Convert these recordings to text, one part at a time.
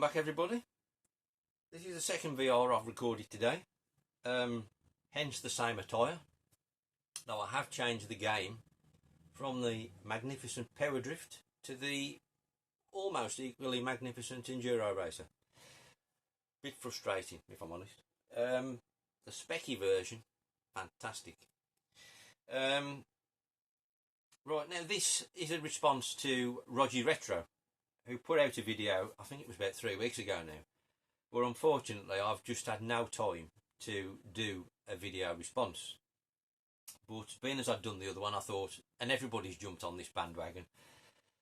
back, everybody. This is the second VR I've recorded today, hence the same attire, though I have changed the game from the magnificent Power Drift to the almost equally magnificent Enduro Racer. Bit frustrating, if I'm honest. The specky version, fantastic. Right, now this is a response to Rodgy Retro, who put out a video, I think it was about 3 weeks ago now, where unfortunately I've just had no time to do a video response. But being as I'd done the other one, I thought, and everybody's jumped on this bandwagon,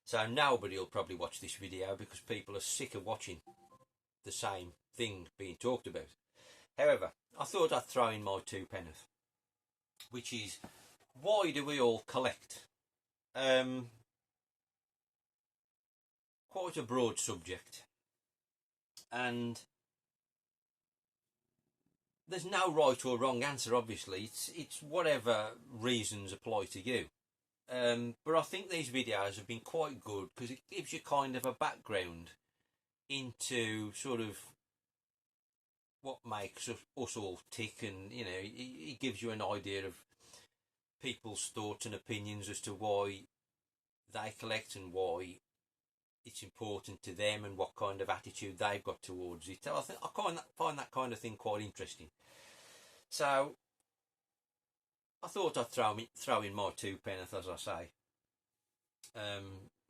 so nobody will probably watch this video because people are sick of watching the same thing being talked about. However, I thought I'd throw in my two penneth, which is, why do we all collect? Quite a broad subject, and there's no right or wrong answer. Obviously, it's whatever reasons apply to you. But I think these videos have been quite good because it gives you kind of a background into sort of what makes us all tick, and you know, it gives you an idea of people's thoughts and opinions as to why they collect and why it's important to them and what kind of attitude they've got towards it. I think I find that kind of thing quite interesting. So I thought I'd throw in my two penneth, as I say.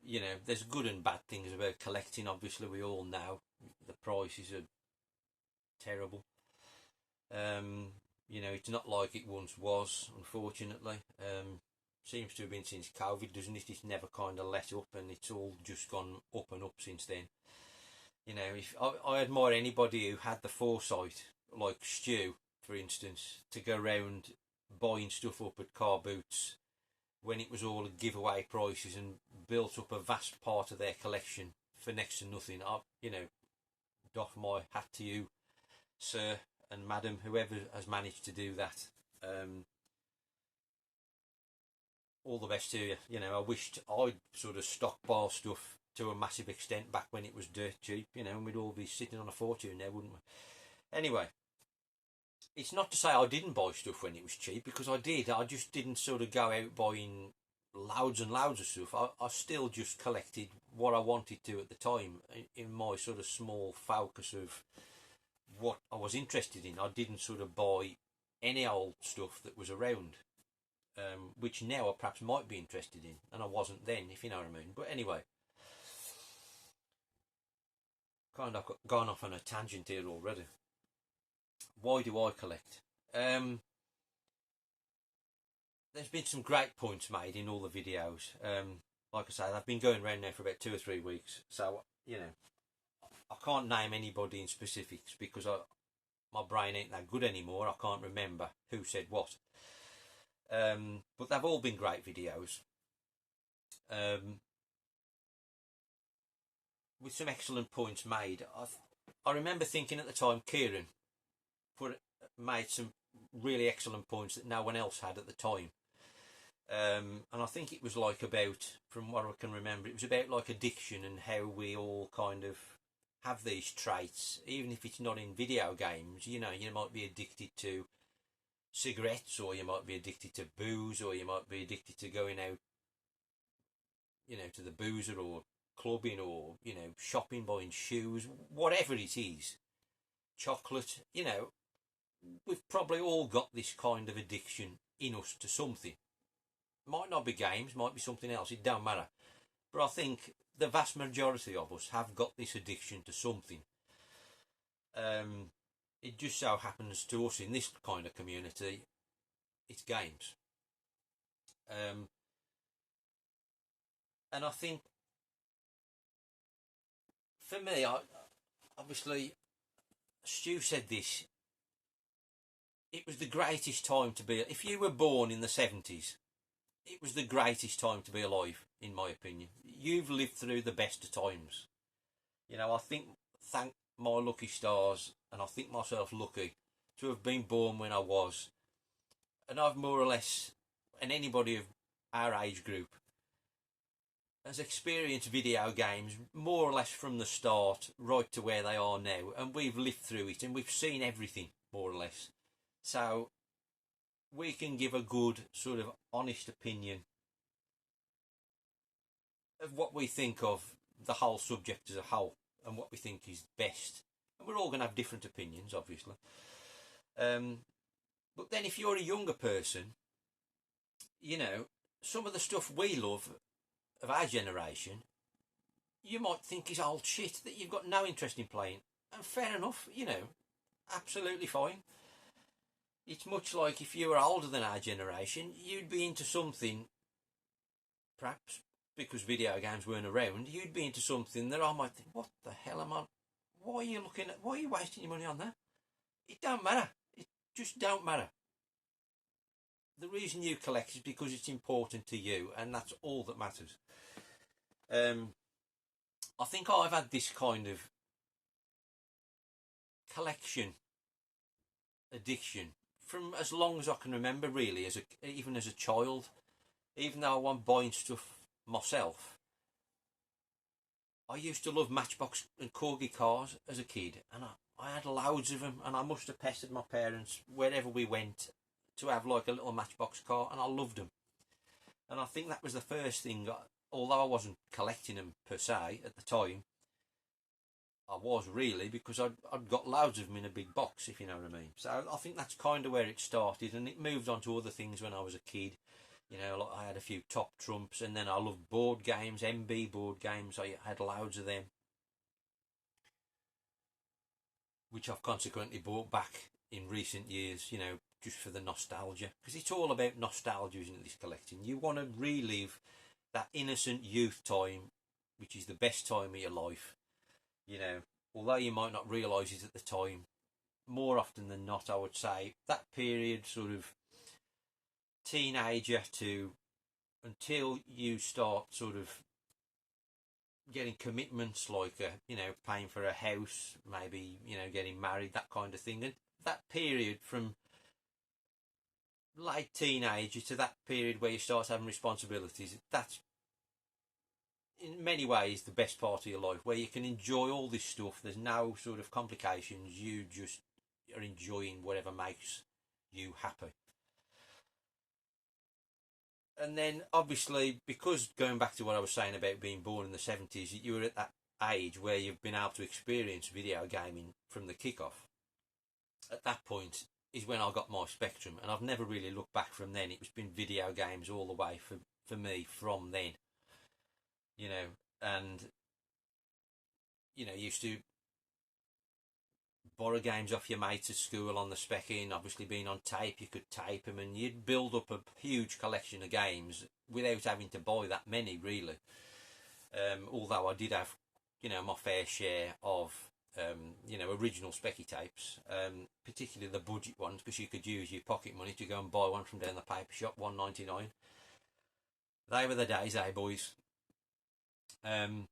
You know, there's good and bad things about collecting. Obviously, we all know the prices are terrible. You know, it's not like it once was, unfortunately. Seems to have been since COVID, doesn't it? It's never kind of let up, and it's all just gone up and up since then. You know, if I admire anybody who had the foresight, like Stu, for instance, to go around buying stuff up at car boots when it was all giveaway prices and built up a vast part of their collection for next to nothing. You know, doff my hat to you, sir and madam, whoever has managed to do that. All the best to you. You know, I wished I'd sort of stockpile stuff to a massive extent back when it was dirt cheap, you know, and we'd all be sitting on a fortune there, wouldn't we? Anyway, it's not to say I didn't buy stuff when it was cheap, because I did. I just didn't sort of go out buying loads and loads of stuff. I still just collected what I wanted to at the time in my sort of small focus of what I was interested in. I didn't sort of buy any old stuff that was around. Which now I perhaps might be interested in, and I wasn't then, if you know what I mean. But anyway, kind of gone off on a tangent here already. Why do I collect? There's been some great points made in all the videos. Like I say, I've been going around now for about 2 or 3 weeks, so you know, I can't name anybody in specifics because my brain ain't that good anymore. I can't remember who said what. But they've all been great videos, with some excellent points made. I remember thinking at the time Kieran made some really excellent points that no one else had at the time, and I think it was like about, from what I can remember, it was about like addiction and how we all kind of have these traits, even if it's not in video games. You know, you might be addicted to cigarettes, or you might be addicted to booze, or you might be addicted to going out, you know, to the boozer, or clubbing, or, you know, shopping, buying shoes, whatever it is, chocolate. You know, we've probably all got this kind of addiction in us to something. Might not be games, might be something else, it don't matter. But I think the vast majority of us have got this addiction to something. It just so happens to us in this kind of community, it's games. And I think, for me, obviously, Stu said this, it was the greatest time to be, if you were born in the 70s, it was the greatest time to be alive, in my opinion. You've lived through the best of times. You know, I think, thank my lucky stars, and I think myself lucky to have been born when I was, and I've more or less, and anybody of our age group, has experienced video games more or less from the start right to where they are now, and we've lived through it and we've seen everything more or less, so we can give a good sort of honest opinion of what we think of the whole subject as a whole and what we think is best. And we're all going to have different opinions, obviously. But then if you're a younger person, you know, some of the stuff we love of our generation, you might think is old shit that you've got no interest in playing. And fair enough, you know, absolutely fine. It's much like if you were older than our generation, you'd be into something, perhaps because video games weren't around, you'd be into something that I might think, what the hell am I, why are you wasting your money on that? It don't matter. It just don't matter. The reason you collect is because it's important to you, and that's all that matters. I think I've had this kind of collection addiction from as long as I can remember, really, even as a child. Even though I wasn't buying stuff myself, I used to love Matchbox and Corgi cars as a kid, and I had loads of them, and I must have pestered my parents wherever we went to have like a little Matchbox car, and I loved them. And I think that was the first thing, although I wasn't collecting them per se at the time, I was really, because I'd got loads of them in a big box, if you know what I mean. So I think that's kind of where it started, and it moved on to other things when I was a kid. You know, like I had a few Top Trumps, and then I loved board games, MB board games. I had loads of them, which I've consequently bought back in recent years, you know, just for the nostalgia. Because it's all about nostalgia, isn't it, this collecting? You want to relive that innocent youth time, which is the best time of your life. You know, although you might not realise it at the time, more often than not, I would say, that period, sort of teenager to until you start sort of getting commitments like, you know, paying for a house, maybe, you know, getting married, that kind of thing. And that period from late teenager to that period where you start having responsibilities, that's in many ways the best part of your life, where you can enjoy all this stuff. There's no sort of complications. You just are enjoying whatever makes you happy. And then obviously, because going back to what I was saying about being born in the 70s, you were at that age where you've been able to experience video gaming from the kickoff. At that point is when I got my Spectrum, and I've never really looked back from then. It's been video games all the way for me from then. You know, and, you know, used to borrow games off your mates at school on the spec in. Obviously, being on tape, you could tape them, and you'd build up a huge collection of games without having to buy that many, really. Although I did have, you know, my fair share of, you know, original specky tapes, particularly the budget ones, because you could use your pocket money to go and buy one from down the paper shop, $1.99. They were the days, eh, boys? And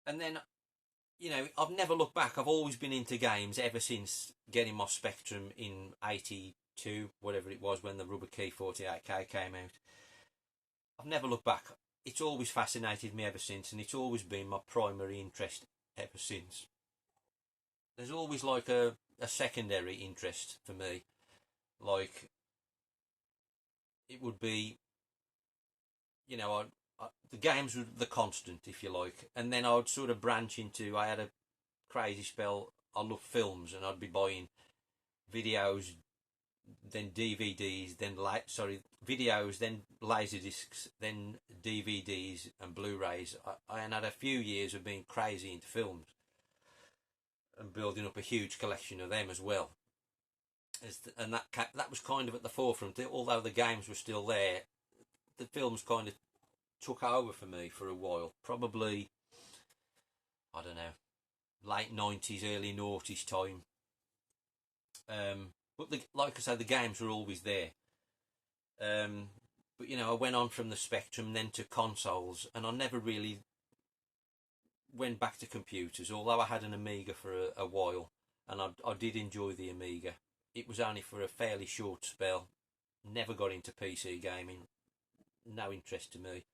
then, you know, I've never looked back. I've always been into games ever since getting my Spectrum in 82, whatever it was, when the Rubber Key 48K came out. I've never looked back. It's always fascinated me ever since, and it's always been my primary interest ever since. There's always like a secondary interest for me. Like, it would be, you know, the games were the constant, if you like, and then I'd sort of branch into, I had a crazy spell, I love films, and I'd be buying videos, then DVDs, then videos, then laserdiscs, then DVDs and Blu-rays. I had a few years of being crazy into films and building up a huge collection of them as well. And that was kind of at the forefront. Although the games were still there, the films kind of took over for me for a while. Probably, I don't know, late 90s, early noughties time. But like I said, the games were always there. But, you know, I went on from the Spectrum then to consoles, and I never really went back to computers, although I had an Amiga for a while, and I did enjoy the Amiga. It was only for a fairly short spell. Never got into PC gaming. No interest to me.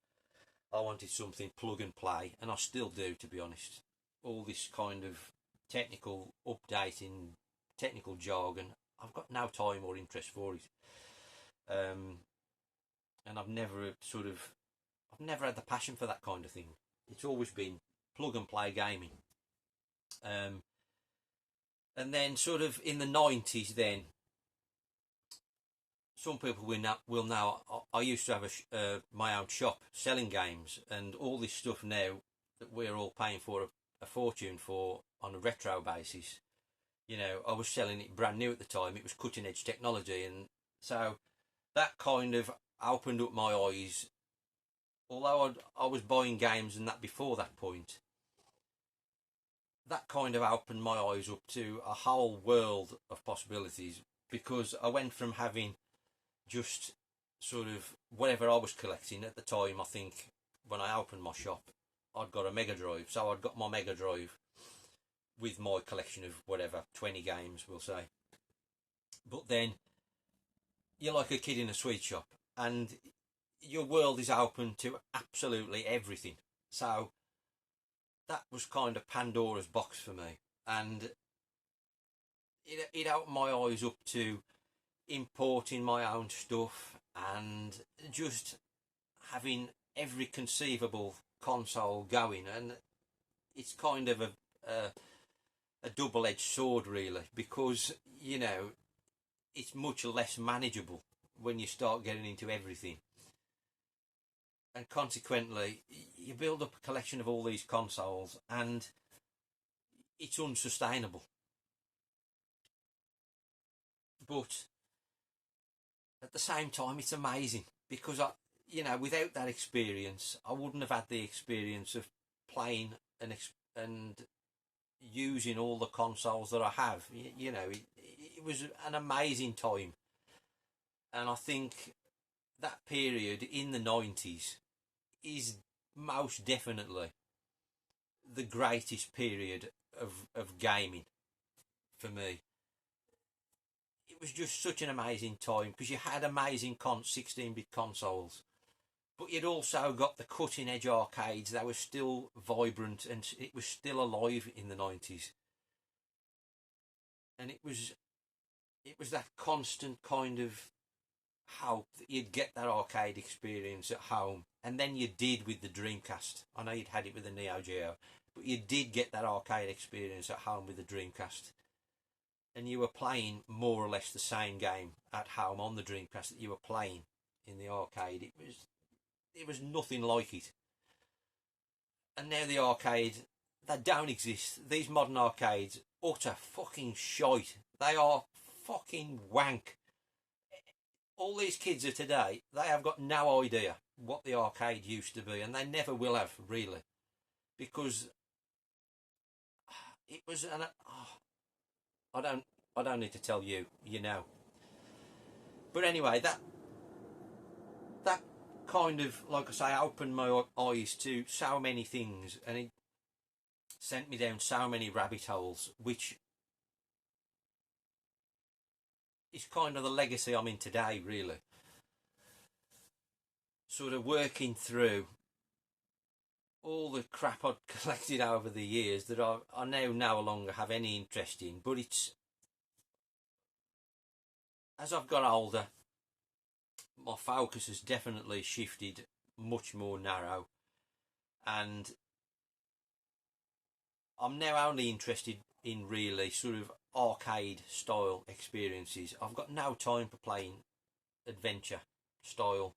I wanted something plug and play, and I still do, to be honest. All this kind of technical updating, technical jargon, I've got no time or interest for it. And I've never had the passion for that kind of thing. It's always been plug and play gaming. And then sort of in the 90s, then some people will know I used to have my own shop selling games, and all this stuff now that we're all paying for a fortune for on a retro basis. You know, I was selling it brand new at the time. It was cutting edge technology, and so that kind of opened up my eyes. Although I was buying games and that before that point, that kind of opened my eyes up to a whole world of possibilities, because I went from having just sort of whatever I was collecting at the time. I think when I opened my shop, I'd got a Mega Drive, so I'd got my Mega Drive with my collection of whatever 20 games, we'll say. But then you're like a kid in a sweet shop, and your world is open to absolutely everything. So that was kind of Pandora's box for me, and it opened my eyes up to importing my own stuff and just having every conceivable console going. And it's kind of a double-edged sword, really, because you know it's much less manageable when you start getting into everything, and consequently you build up a collection of all these consoles and it's unsustainable. But at the same time, it's amazing, because without that experience, I wouldn't have had the experience of playing and using all the consoles that I have. It was an amazing time, and I think that period in the 90s is most definitely the greatest period of gaming for me. It was just such an amazing time, because you had amazing 16-bit consoles, but you'd also got the cutting edge arcades that were still vibrant, and it was still alive in the 90s. And it was that constant kind of hope that you'd get that arcade experience at home. And then you did with the Dreamcast. I know you'd had it with the Neo Geo, but you did get that arcade experience at home with the Dreamcast. And you were playing more or less the same game at home on the Dreamcast that you were playing in the arcade. It was nothing like it. And now the arcade, they don't exist. These modern arcades, utter fucking shite. They are fucking wank. All these kids of today, they have got no idea what the arcade used to be, and they never will have, really, because it was I don't need to tell you, you know. But anyway, that kind of, like I say, opened my eyes to so many things, and it sent me down so many rabbit holes, which is kind of the legacy I'm in today, really. Sort of working through all the crap I'd collected over the years that I now no longer have any interest in. But it's, as I've got older, my focus has definitely shifted much more narrow, and I'm now only interested in really sort of arcade style experiences. I've got no time for playing adventure style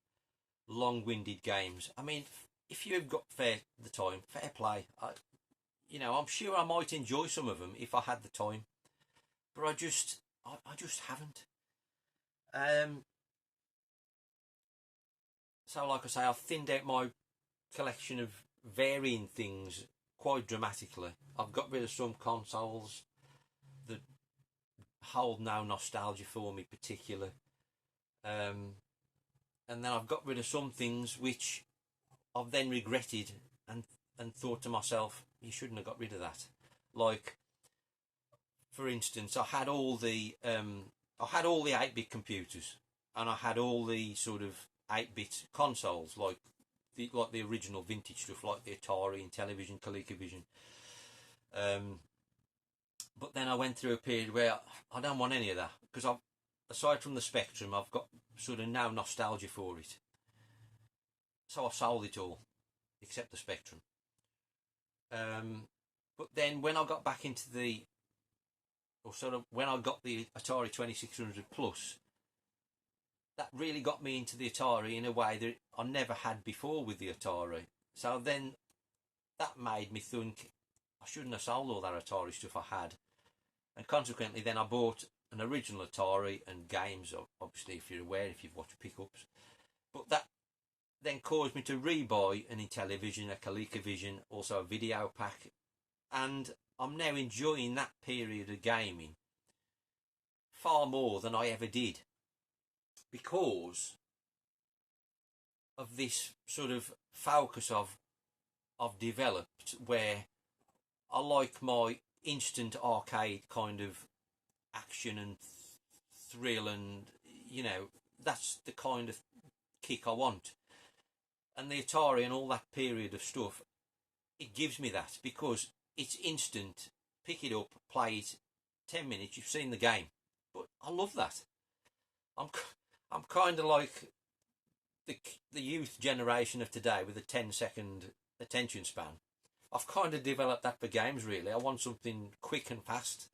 long-winded games. I mean, if you've got the time, fair play. I'm sure I might enjoy some of them if I had the time, but I just haven't. So like I say, I've thinned out my collection of varying things quite dramatically. I've got rid of some consoles that hold no nostalgia for me particularly. And then I've got rid of some things which I've then regretted and thought to myself, you shouldn't have got rid of that. Like, for instance, I had all the 8-bit computers, and I had all the sort of 8-bit consoles, like like the original vintage stuff, like the Atari, Intellivision, ColecoVision. But then I went through a period where I don't want any of that, because I've, aside from the Spectrum, I've got sort of now nostalgia for it. So I sold it all, except the Spectrum. But then when I got back into the, or sort of when I got the Atari 2600 Plus, that really got me into the Atari in a way that I never had before with the Atari. So then that made me think I shouldn't have sold all that Atari stuff I had. And consequently then I bought an original Atari and games, obviously, if you're aware, if you've watched pickups. But that then caused me to rebuy an Intellivision, a ColecoVision, also a video pack. And I'm now enjoying that period of gaming far more than I ever did, because of this sort of focus I've developed, where I like my instant arcade kind of action and thrill, and you know, that's the kind of kick I want. And the Atari and all that period of stuff, it gives me that, because it's instant. Pick it up, play it, 10 minutes, you've seen the game. But I love that. I'm kind of like the youth generation of today with a 10-second attention span. I've kind of developed that for games, really. I want something quick and fast.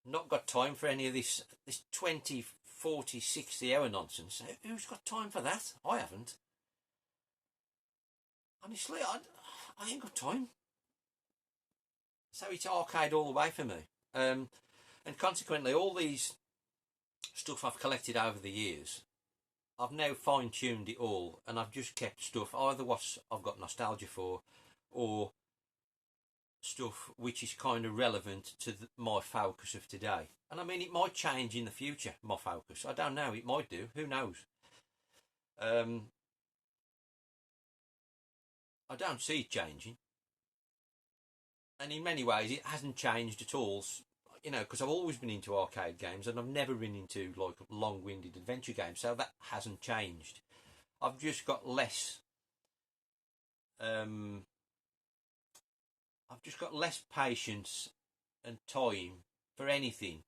Not got time for any of this 20, 40, 60 hour nonsense. Who's got time for that? I haven't. Honestly, I ain't got time. So it's arcade all the way for me. And consequently, all these stuff I've collected over the years, I've now fine-tuned it all, and I've just kept stuff, either what I've got nostalgia for, or stuff which is kind of relevant to my focus of today. And I mean, it might change in the future, my focus. I don't know, it might do, who knows. I don't see it changing. And in many ways, it hasn't changed at all, you know, because I've always been into arcade games, and I've never been into like long-winded adventure games, so that hasn't changed. I've just got less patience and time for anything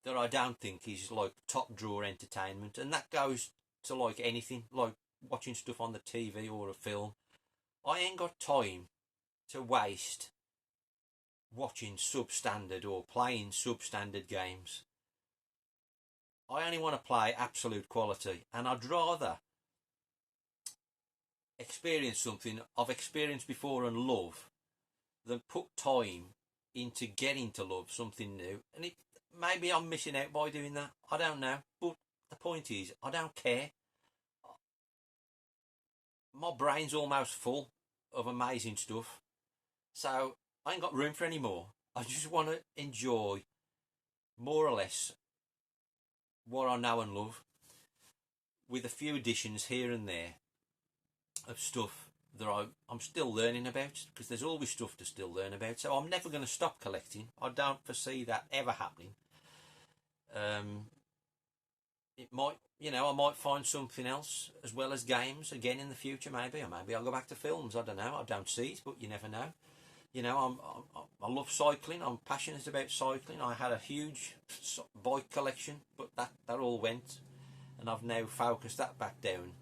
that I don't think is like top drawer entertainment, and that goes to like anything, like watching stuff on the TV or a film. I ain't got time to waste watching substandard or playing substandard games. I only want to play absolute quality, and I'd rather experience something I've experienced before and love than put time into getting to love something new. And maybe I'm missing out by doing that, I don't know, but the point is, I don't care. My brain's almost full of amazing stuff, so I ain't got room for any more. I just want to enjoy more or less what I know and love, with a few additions here and there of stuff that I'm still learning about, because there's always stuff to still learn about. So I'm never going to stop collecting. I don't foresee that ever happening. It might, you know, I might find something else as well as games again in the future, maybe, or maybe I'll go back to films. I don't know. I don't see it, but you never know. You know, I love cycling. I'm passionate about cycling. I had a huge bike collection, but that all went, and I've now focused that back down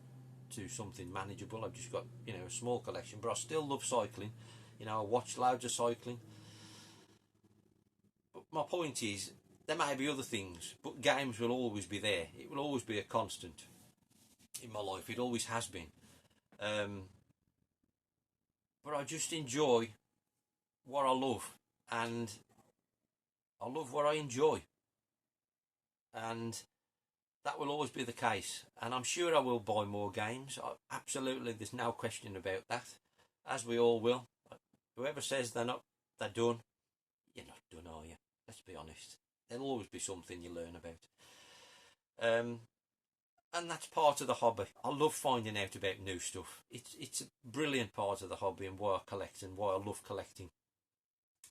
to something manageable. I've just got, you know, a small collection, but I still love cycling. You know, I watch loads of cycling. But my point is, there may be other things, but games will always be there. It will always be a constant in my life. It always has been. But I just enjoy what I love, and I love what I enjoy, and that will always be the case. And I'm sure I will buy more games. Absolutely, there's no question about that, as we all will. Whoever says they're done, you're not done, are you? Let's be honest. There'll always be something you learn about. And that's part of the hobby. I love finding out about new stuff. It's a brilliant part of the hobby, and why I collect and why I love collecting.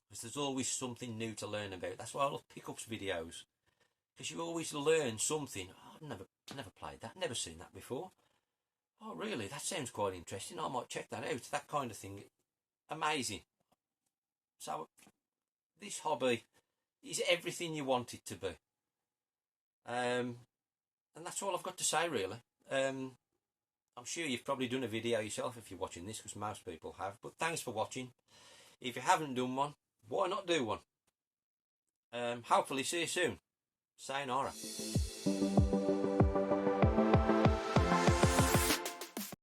Because there's always something new to learn about. That's why I love pickups videos. Because you always learn something. Oh, I've never played that, never seen that before. Oh, really? That sounds quite interesting. I might check that out. That kind of thing. Amazing. So, this hobby is everything you want it to be. And that's all I've got to say, really. I'm sure you've probably done a video yourself if you're watching this, because most people have. But thanks for watching. If you haven't done one, why not do one? Hopefully see you soon. Sayonara.